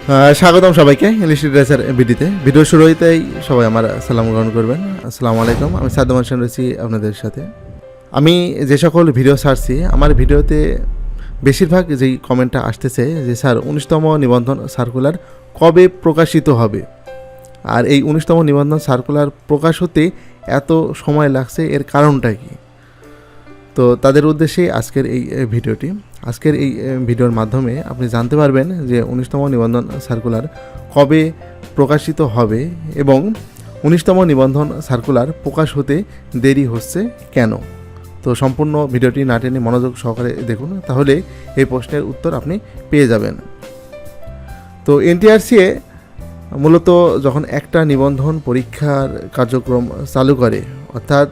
স্বাগতম সবাইকে English literature ভিডিওতে। ভিডিও শুরু হইতেই সবাই আমার সালাম গ্রহণ করবেন। আসসালামু আলাইকুম। আমি সাদ্দাম হোসেন রয়েছি আপনাদের সাথে। আমি যে সকল ভিডিও ছাড়ছি, আমার ভিডিওতে বেশিরভাগ যেই কমেন্টটা আসতেছে যে স্যার 19তম নিবন্ধন সার্কুলার কবে প্রকাশিত হবে, আর এই 19তম নিবন্ধন সার্কুলার প্রকাশ হতে এত সময় লাগছে, এর কারণটা কি? তো তাদের উদ্দেশ্যে আজকের এই ভিডিওটি। আজকের এই ভিডিওর মাধ্যমে আপনি জানতে পারবেন যে 19তম নিবন্ধন সার্কুলার কবে প্রকাশিত হবে এবং 19তম নিবন্ধন সার্কুলার প্রকাশ হতে দেরি হচ্ছে কেন। তো সম্পূর্ণ ভিডিওটি না টেনে মনোযোগ সহকারে দেখুন, তাহলে এই প্রশ্নের উত্তর আপনি পেয়ে যাবেন। তো এনটিআরসিএ মূলত যখন একটা নিবন্ধন পরীক্ষার কার্যক্রম চালু করে, অর্থাৎ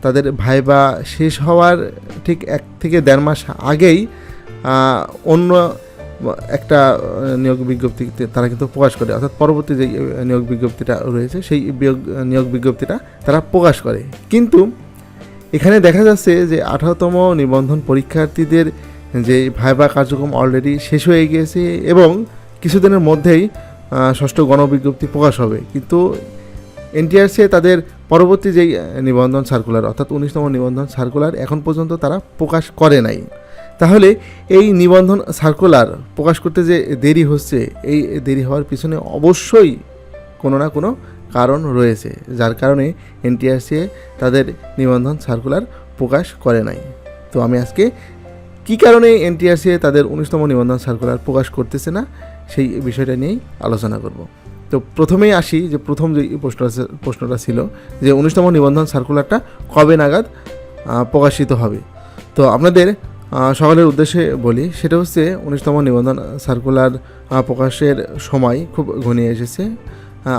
তাদের ভাইবা শেষ হওয়ার ঠিক 1 থেকে 1.5 মাস আগেই অন্য একটা নিয়োগ বিজ্ঞপ্তিতে তারা কিন্তু প্রকাশ করে, অর্থাৎ পরবর্তী যে নিয়োগ বিজ্ঞপ্তিটা রয়েছে সেই নিয়োগ বিজ্ঞপ্তিটা তারা প্রকাশ করে। কিন্তু এখানে দেখা যাচ্ছে যে 18তম নিবন্ধন পরীক্ষার্থীদের যে ভাইবা কার্যক্রম অলরেডি শেষ হয়ে গিয়েছে এবং কিছুদিনের মধ্যেই 6ষ্ঠ গণবিজ্ঞপ্তি প্রকাশ হবে, কিন্তু এনটিআরসি তাদের পরবর্তী যেই নিবন্ধন সার্কুলার অর্থাৎ 19তম নিবন্ধন সার্কুলার এখন পর্যন্ত তারা প্রকাশ করে নাই। তাহলে এই নিবন্ধন সার্কুলার প্রকাশ করতে যে দেরি হচ্ছে, এই দেরি হওয়ার পিছনে অবশ্যই কোনো না কোনো কারণ রয়েছে, যার কারণে এনটিআরসি তাদের নিবন্ধন সার্কুলার প্রকাশ করে নাই। তো আমি আজকে কী কারণে এনটিআরসি তাদের 19তম নিবন্ধন সার্কুলার প্রকাশ করতেছে না সেই বিষয়টা নিয়েই আলোচনা করব। তো প্রথমেই আসি যে প্রথম যে প্রশ্নটা ছিল যে 19তম নিবন্ধন সার্কুলারটা কবে নাগাদ প্রকাশিত হবে। তো আপনাদের সকলের উদ্দেশ্যে বলি, সেটা হচ্ছে 19তম নিবন্ধন সার্কুলার প্রকাশের সময় খুব ঘনিয়ে এসেছে,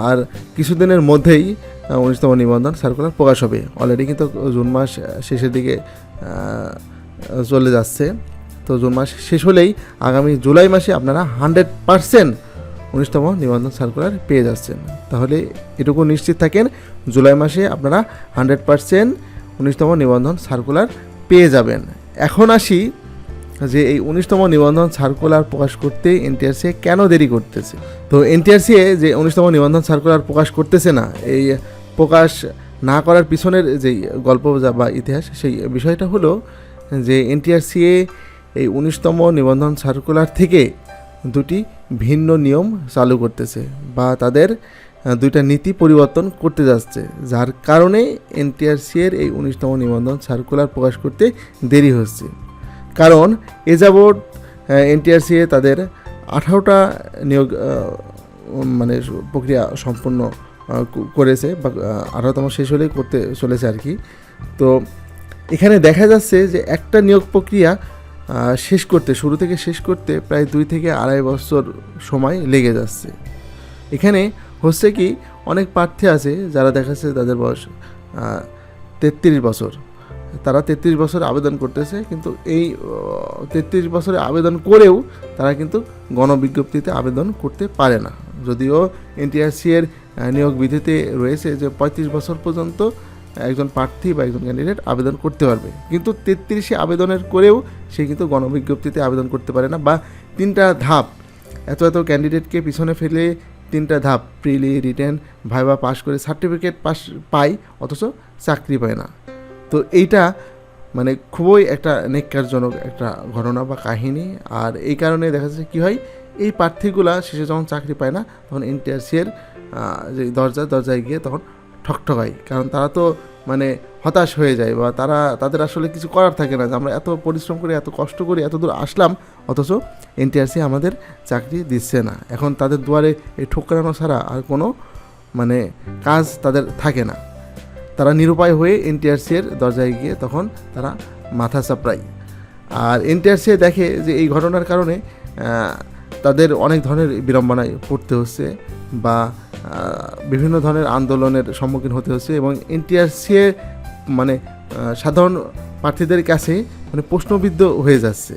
আর কিছুদিনের মধ্যেই 19তম নিবন্ধন সার্কুলার প্রকাশ হবে। অলরেডি কিন্তু জুন মাস শেষের দিকে চলে যাচ্ছে। তো জুন মাস শেষ হলেই আগামী জুলাই মাসে আপনারা 100% 19তম নিবন্ধন সার্কুলার পেয়ে যাচ্ছেন। তাহলে এটুকু নিশ্চিত থাকেন, জুলাই মাসে আপনারা 100% 19তম নিবন্ধন সার্কুলার পেয়ে যাবেন। এখন আসি যে এই 19তম নিবন্ধন সার্কুলার প্রকাশ করতে এনটিআরসি কেন দেরি করতেছে। তো এনটিআরসি যে 19তম নিবন্ধন সার্কুলার প্রকাশ করতেছে না, এই প্রকাশ না করার পিছনের যেই গল্প বা ইতিহাস, সেই বিষয়টা হলো যে এনটিআরসি এই 19তম নিবন্ধন সার্কুলার থেকে দুটি ভিন্ন নিয়ম চালু করতেছে বা তাদের দুইটা নীতি পরিবর্তন করতে যাচ্ছে, যার কারণে এনটিআরসি এর এই 19তম নিবন্ধন সার্কুলার প্রকাশ করতে দেরি হচ্ছে। কারণ এ যাবৎ এনটিআরসি তাদের 18টা নিয়োগ মানে প্রক্রিয়া সম্পূর্ণ করেছে বা 18তম শেষ হলেই করতে চলেছে আর কি। তো এখানে দেখা যাচ্ছে যে একটা নিয়োগ প্রক্রিয়া শেষ করতে, শুরু থেকে শেষ করতে প্রায় 2 থেকে 2.5 বছর সময় লেগে যাচ্ছে। এখানে হচ্ছে কি, অনেক প্রার্থী আছে যারা দেখাচ্ছে তাদের বয়স 33 বছর, তারা 33 বছর আবেদন করতেছে, কিন্তু এই 33 বছরে আবেদন করেও তারা কিন্তু গণবিজ্ঞপ্তিতে আবেদন করতে পারে না। যদিও এনটিআরসি এর নিয়োগ বিধিতে রয়েছে যে 35 বছর পর্যন্ত একজন প্রার্থী বা একজন ক্যান্ডিডেট আবেদন করতে পারবে, কিন্তু 33 আবেদনের করেও সে কিন্তু গণবিজ্ঞপ্তিতে আবেদন করতে পারে না। বা 3টা ধাপ, এত ক্যান্ডিডেটকে পিছনে ফেলে 3টা ধাপ, প্রিলি, রিটেন, ভাইবা পাস করে সার্টিফিকেট পায়, অথচ চাকরি পায় না। তো এইটা মানে খুবই একটা নেক্কারজনক একটা ঘটনা বা কাহিনী। আর এই কারণে দেখা যাচ্ছে কী হয়, এই প্রার্থীগুলা শেষে যখন চাকরি পায় না, তখন এনটিআরসি এর যে দরজায় গিয়ে তখন ঠকঠকায়, কারণ তারা তো মানে হতাশ হয়ে যায় বা তাদের আসলে কিছু করার থাকে না যে আমরা এত পরিশ্রম করি, এত কষ্ট করি, এত দূর আসলাম, অথচ এনটিআরসি আমাদের চাকরি দিচ্ছে না। এখন তাদের দুয়ারে এই ঠোকরানো ছাড়া আর কোনো মানে কাজ তাদের থাকে না। তারা নিরুপায় হয়ে এনটিআরসি এর দরজায় গিয়ে তখন তারা মাথা চাপড়ায়। আর এনটিআরসি দেখে যে এই ঘটনার কারণে তাদের অনেক ধরনের বিড়ম্বনায় পড়তে হচ্ছে বা বিভিন্ন ধরনের আন্দোলনের সম্মুখীন হতে হচ্ছে, এবং এনটিআরসি মানে সাধারণ প্রার্থীদের কাছে মানে প্রশ্নবিদ্ধ হয়ে যাচ্ছে।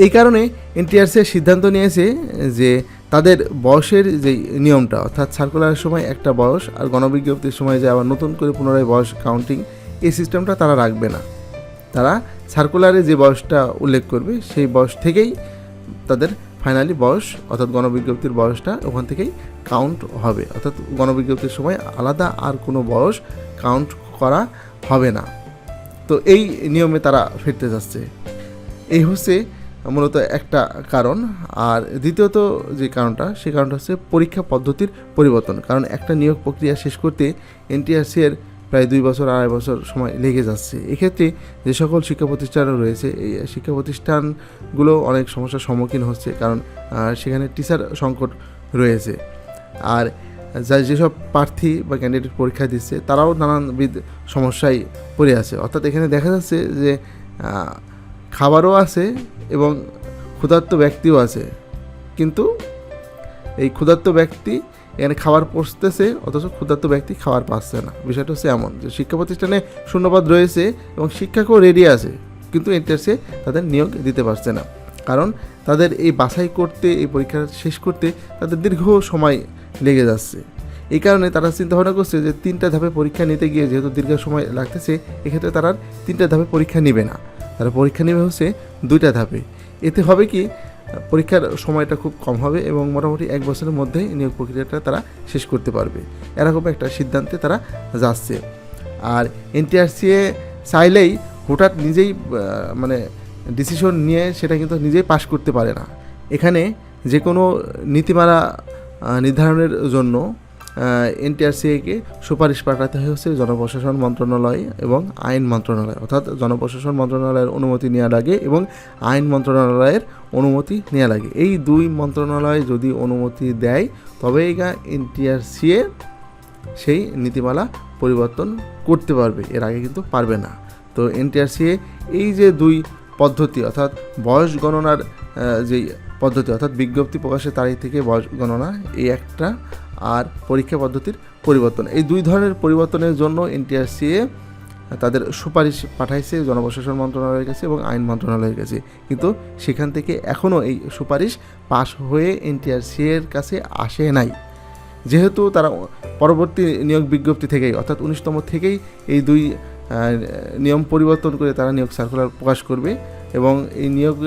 এই কারণে এনটিআরসি সিদ্ধান্ত নিয়েছে যে তাদের বয়সের যে নিয়মটা, অর্থাৎ সার্কুলারের সময় একটা বয়স আর গণবিজ্ঞপ্তির সময় যে আবার নতুন করে পুনরায় বয়স কাউন্টিং, এই সিস্টেমটা তারা রাখবে না। তারা সার্কুলারে যে বয়সটা উল্লেখ করবে সেই বয়স থেকেই তাদের ফাইনালি বয়স অর্থাৎ গণবিজ্ঞপ্তির বয়সটা ওখান থেকেই কাউন্ট হবে, অর্থাৎ গণবিজ্ঞপ্তির সময় আলাদা আর কোনো বয়স কাউন্ট করা হবে না। তো এই নিয়মে তারা ফিরতে যাচ্ছে, এই হচ্ছে মূলত একটা কারণ। আর দ্বিতীয়ত যে কারণটা, সেই কারণটা হচ্ছে পরীক্ষা পদ্ধতির পরিবর্তন। কারণ একটা নিয়োগ প্রক্রিয়া শেষ করতে এনটিআরসি এর প্রায় 2 বছর 2.5 বছর সময় লেগে যাচ্ছে। এক্ষেত্রে যে সকল শিক্ষা প্রতিষ্ঠান রয়েছে, এই শিক্ষা প্রতিষ্ঠানগুলো অনেক সমস্যার সম্মুখীন হচ্ছে, কারণ সেখানে টিচার সংকট রয়েছে। আর যেসব প্রার্থী বা ক্যান্ডিডেট পরীক্ষা দিচ্ছে তারাও নানানবিধ সমস্যায় পড়ে আছে। অর্থাৎ এখানে দেখা যাচ্ছে যে খাবারও আছে এবং ক্ষুধার্ত ব্যক্তিও আছে, কিন্তু এই ক্ষুধার্ত ব্যক্তি এখানে খাবার পৌঁছতেছে অথচ ক্ষুধার্ত ব্যক্তি খাবার পাচ্ছে না। বিষয়টা হচ্ছে এমন যে শিক্ষা প্রতিষ্ঠানে শূন্যপদ রয়েছে এবং শিক্ষকও রেডি আছে, কিন্তু এনটিআরসি তাদের নিয়োগ দিতে পারছে না। কারণ তাদের এই বাছাই করতে, এই পরীক্ষা শেষ করতে তাদের দীর্ঘ সময় লেগে যাচ্ছে। এই কারণে তারা চিন্তা ভাবনা করছে যে 3টা ধাপে পরীক্ষা নিতে গিয়ে যেহেতু দীর্ঘ সময় লাগতেছে, এক্ষেত্রে তারা 3টা ধাপে পরীক্ষা নেবে না, তারা পরীক্ষা নেবে হচ্ছে 2টা ধাপে। এতে হবে কি, পরীক্ষার সময়টা খুব কম হবে এবং মোটামুটি 1 বছরের মধ্যেই নিয়োগ প্রক্রিয়াটা তারা শেষ করতে পারবে, এরকম একটা সিদ্ধান্তে তারা যাচ্ছে। আর এনটিআরসি চাইলেই হঠাৎ নিজেই মানে ডিসিশন নিয়ে সেটা কিন্তু নিজেই পাশ করতে পারে না। এখানে যে কোনো নীতিমালা নির্ধারণের জন্য এনটিআরসিকে সুপারিশ পাঠাতে হচ্ছে জনপ্রশাসন মন্ত্রণালয় এবং আইন মন্ত্রণালয়, অর্থাৎ জনপ্রশাসন মন্ত্রণালয়ের অনুমতি নেওয়া লাগে এবং আইন মন্ত্রণালয়ের অনুমতি নেওয়া লাগে। এই 2 মন্ত্রণালয় যদি অনুমতি দেয় তবে এনটিআরসি সেই নীতিমালা পরিবর্তন করতে পারবে, এর আগে কিন্তু পারবে না। তো এনটিআরসি এই যে 2 পদ্ধতি, অর্থাৎ বয়স গণনার যেই পদ্ধতি, অর্থাৎ বিজ্ঞপ্তি প্রকাশের তারিখ থেকে বয়স গণনা, এই একটা, আর পরীক্ষা পদ্ধতির পরিবর্তন, এই 2 ধরনের পরিবর্তনের জন্য এনটিআরসি তাদের সুপারিশ পাঠাইছে জনপ্রশাসন মন্ত্রণালয়ের কাছে এবং আইন মন্ত্রণালয়ের কাছে, কিন্তু সেখান থেকে এখনও এই সুপারিশ পাশ হয়ে এনটিআরসি এর কাছে আসে নাই। যেহেতু তারা পরবর্তী নিয়োগ বিজ্ঞপ্তি থেকেই, অর্থাৎ 19তম থেকেই এই 2 নিয়ম পরিবর্তন করে তারা নিয়োগ সার্কুলার প্রকাশ করবে এবং এই নিয়োগ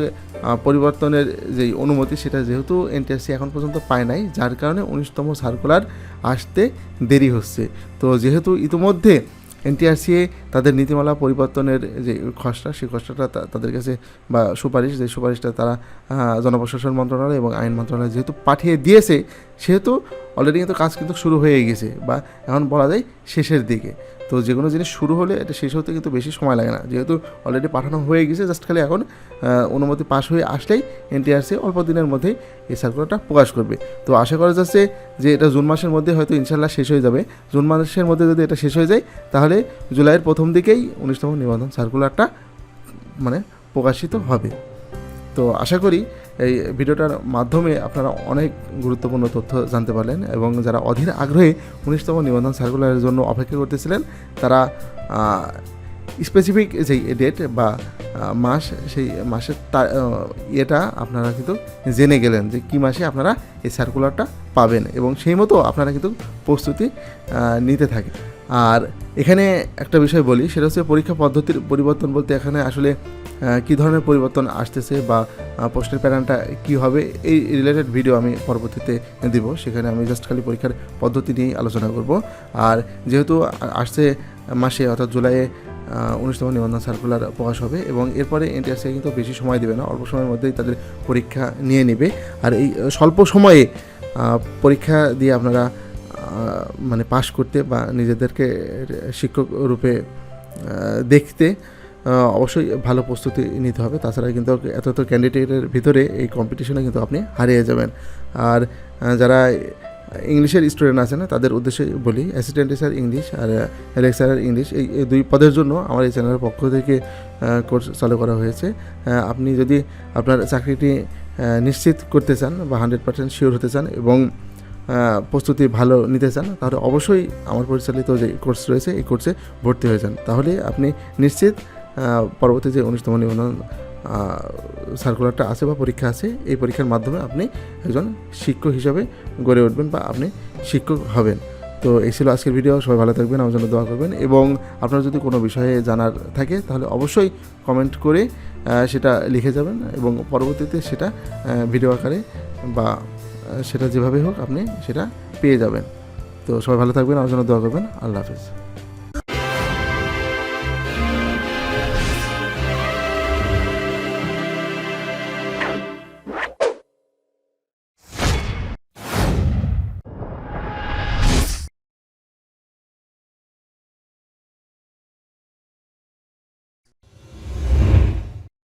পরিবর্তনের যেই অনুমতি সেটা যেহেতু এনটিআরসি এখন পর্যন্ত পায় নাই, যার কারণে 19তম সার্কুলার আসতে দেরি হচ্ছে। তো যেহেতু ইতিমধ্যে এনটিআরসি তাদের নীতিমালা পরিবর্তনের যে খসড়া, সেই খসড়াটা তাদের কাছে বা সুপারিশ, যে সুপারিশটা তারা জনপ্রশাসন মন্ত্রণালয় এবং আইন মন্ত্রণালয় যেহেতু পাঠিয়ে দিয়েছে, সেহেতু অলরেডি কিন্তু কাজ কিন্তু শুরু হয়ে গেছে, বা এখন বলা যায় শেষের দিকে। তো যে কোনো জিনিস শুরু হলে এটা শেষ হতে কিন্তু বেশি সময় লাগে না, যেহেতু অলরেডি পাঠানো হয়ে গেছে, জাস্ট খালি এখন অনুমতি পাশ হয়ে আসলেই এনটিআরসি অল্প দিনের মধ্যেই এই সার্কুলারটা প্রকাশ করবে। তো আশা করা যাচ্ছে যে এটা জুন মাসের মধ্যে হয়তো ইনশাল্লাহ শেষ হয়ে যাবে। জুন মাসের মধ্যে যদি এটা শেষ হয়ে যায় তাহলে জুলাইয়ের প্রথম দিকেই 19তম নিবন্ধন সার্কুলারটা মানে প্রকাশিত হবে। তো আশা করি এই ভিডিওটার মাধ্যমে আপনারা অনেক গুরুত্বপূর্ণ তথ্য জানতে পারলেন, এবং যারা অধীর আগ্রহে 19তম নিবন্ধন সার্কুলারের জন্য অপেক্ষা করতেছিলেন তারা স্পেসিফিক যেই ডেট বা মাস, সেই মাসের ইয়েটা আপনারা কিন্তু জেনে গেলেন যে কী মাসে আপনারা এই সার্কুলারটা পাবেন, এবং সেই মতো আপনারা কিন্তু প্রস্তুতি নিতে থাকেন। আর এখানে একটা বিষয় বলি, সেটা হচ্ছে পরীক্ষা পদ্ধতির পরিবর্তন বলতে এখানে আসলে কী ধরনের পরিবর্তন আসতেছে বা প্রশ্নের প্যাটার্নটা কী হবে, এই রিলেটেড ভিডিও আমি পরবর্তীতে দিব। সেখানে আমি জাস্ট খালি পরীক্ষার পদ্ধতি নিয়েই আলোচনা করব। আর যেহেতু আসছে মাসে অর্থাৎ জুলাইয়ে 19তম নিবন্ধন সার্কুলার প্রকাশ হবে, এবং এরপরে এনটিআরসি কিন্তু বেশি সময় দেবে না, অল্প সময়ের মধ্যেই তাদের পরীক্ষা নিয়ে নেবে। আর এই স্বল্প সময়ে পরীক্ষা দিয়ে আপনারা মানে পাশ করতে বা নিজেদেরকে শিক্ষক রূপে দেখতে অবশ্যই ভালো প্রস্তুতি নিতে হবে। তাছাড়া কিন্তু এত ক্যান্ডিডেটের ভিতরে এই কম্পিটিশনে কিন্তু আপনি হারিয়ে যাবেন। আর যারা ইংলিশের স্টুডেন্ট আছে না, তাদের উদ্দেশ্যে বলি, অ্যাসিস্ট্যান্ট টিচার ইংলিশ আর লেকচারার ইংলিশ, এই 2 পদের জন্য আমার এই চ্যানেলের পক্ষ থেকে কোর্স চালু করা হয়েছে। আপনি যদি আপনার চাকরিটি নিশ্চিত করতে চান বা 100% শিওর হতে চান এবং প্রস্তুতি ভালো নিতে চান, তাহলে অবশ্যই আমার পরিচালিত যে কোর্স রয়েছে এই কোর্সে ভর্তি হয়ে যান। তাহলে আপনি নিশ্চিত পরবর্তী যে 19তম নিবন্ধন সার্কুলারটা আছে বা পরীক্ষা আছে, এই পরীক্ষার মাধ্যমে আপনি একজন শিক্ষক হিসাবে গড়ে উঠবেন বা আপনি শিক্ষক হবেন। তো এই ছিল আজকের ভিডিও। সবাই ভালো থাকবেন, আমার জন্য দোয়া করবেন, এবং আপনার যদি কোনো বিষয়ে জানার থাকে তাহলে অবশ্যই কমেন্ট করে সেটা লিখে যাবেন, এবং পরবর্তীতে সেটা ভিডিও আকারে বা সেটা যেভাবে হোক আপনি সেটা পেয়ে যাবেন। তো সবাই ভালো থাকবেন, আমার জন্য দোয়া করবেন। আল্লাহ হাফেজ।